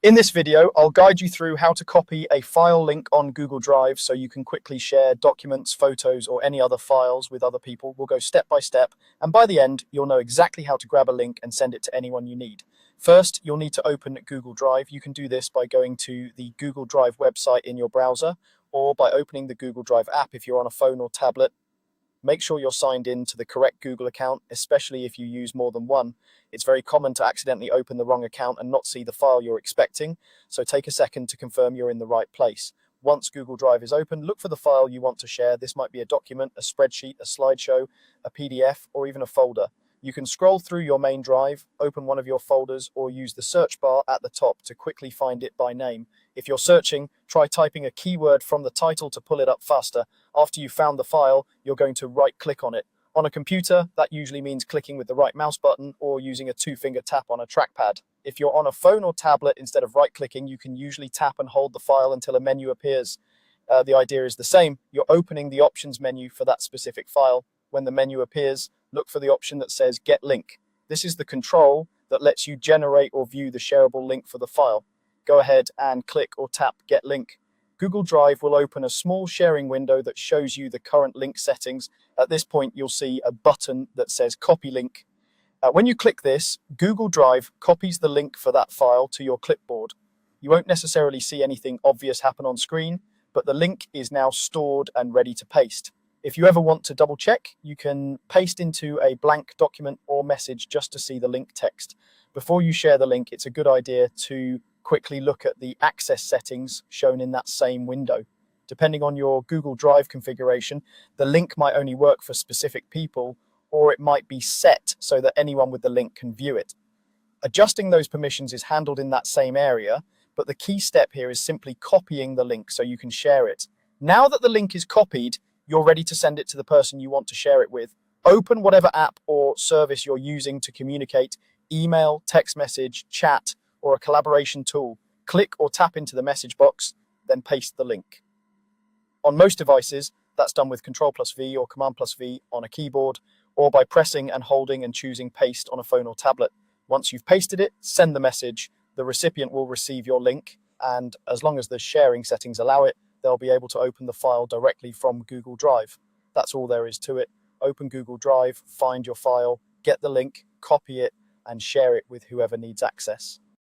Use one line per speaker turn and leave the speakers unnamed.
In this video, I'll guide you through how to copy a file link on Google Drive so you can quickly share documents, photos, or any other files with other people. We'll go step by step, and by the end, you'll know exactly how to grab a link and send it to anyone you need. First, you'll need to open Google Drive. You can do this by going to the Google Drive website in your browser, or by opening the Google Drive app if you're on a phone or tablet. Make sure you're signed in to the correct Google account, especially if you use more than one. It's very common to accidentally open the wrong account and not see the file you're expecting, so take a second to confirm you're in the right place. Once Google Drive is open, look for the file you want to share. This might be a document, a spreadsheet, a slideshow, a PDF, or even a folder. You can scroll through your main drive, open one of your folders, or use the search bar at the top to quickly find it by name. If you're searching, try typing a keyword from the title to pull it up faster. After you've found the file, you're going to right-click on it. On a computer, that usually means clicking with the right mouse button or using a two-finger tap on a trackpad. If you're on a phone or tablet, instead of right-clicking, you can usually tap and hold the file until a menu appears. The idea is the same. You're opening the options menu for that specific file. When the menu appears, look for the option that says Get Link. This is the control that lets you generate or view the shareable link for the file. Go ahead and click or tap Get Link. Google Drive will open a small sharing window that shows you the current link settings. At this point, you'll see a button that says Copy Link. When you click this, Google Drive copies the link for that file to your clipboard. You won't necessarily see anything obvious happen on screen, but the link is now stored and ready to paste. If you ever want to double check, you can paste into a blank document or message just to see the link text. Before you share the link, it's a good idea to quickly look at the access settings shown in that same window. Depending on your Google Drive configuration, the link might only work for specific people, or it might be set so that anyone with the link can view it. Adjusting those permissions is handled in that same area, but the key step here is simply copying the link so you can share it. Now that the link is copied, you're ready to send it to the person you want to share it with. Open whatever app or service you're using to communicate: email, text message, chat, or a collaboration tool. Click or tap into the message box, then paste the link. On most devices, that's done with Ctrl+V or Command+V on a keyboard, or by pressing and holding and choosing Paste on a phone or tablet. Once you've pasted it, send the message. The recipient will receive your link, and as long as the sharing settings allow it, they'll be able to open the file directly from Google Drive. That's all there is to it. Open Google Drive, find your file, get the link, copy it, and share it with whoever needs access.